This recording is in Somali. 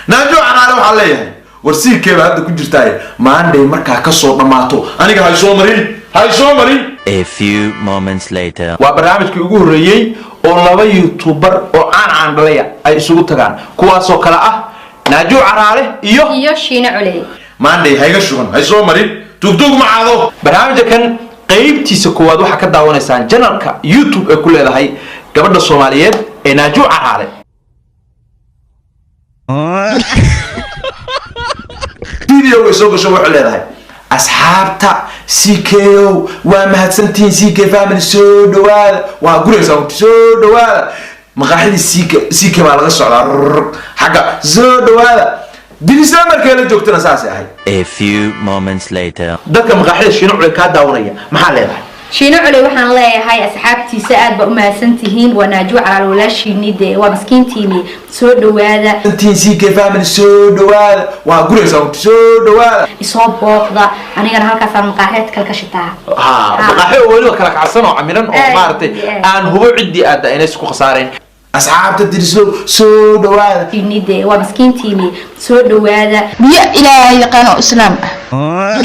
Naaju Caraale waxa leeyahay warsiirkeeba hadda ku jirtay maanday markaa ka soo dhamaato aniga hay soo marin. A few moments later. waa barnaamijkii ugu horeeyay oo laba YouTuber oo aan dhalaya ay isugu tagaan kuwaasoo kala ah Naaju Caraale iyo Shinne Culay maanday hayga shuban hay soo marin tugtug macaado barnaamijkan qaybtiisa koowaad waxa ka daawanaysaan channelka YouTube ee ku leedahay gabadha Soomaaliyeed ee Naaju Caraale video soo gasho wuxuu leedahay asxaabta CKO waa mahadsantiin CK family soo dhawaada waa guraysaa soo dhawaada maqaaxidii CK baa laga socdaa xaga soo dhawaada dinisna markay la joogtana saas ahay. A few moments later. dadka maqaaxida Shinne Culay ka daawanaya maxaa leedahay Shinne Culay waxaan leeyahay asxaabtiisa aad ba u mahadsantihiin waa Naaju Caraale wala Shinne waa maskiintiini soo dhawaada CK family soo dhawaada waa guraysaa soo dhawaada isoo booqda anigana halkaas aan maqaaxid kala ka shitaa maqaaxid waliba kala kacsan oo camiran oo maartay aan hubo cidii aad inay isku qasaareen asxaabta dirislo soo dhawaada Shinne waa maskiintiini soo dhawaada biyo ilaahay yaqaan oo islaam ah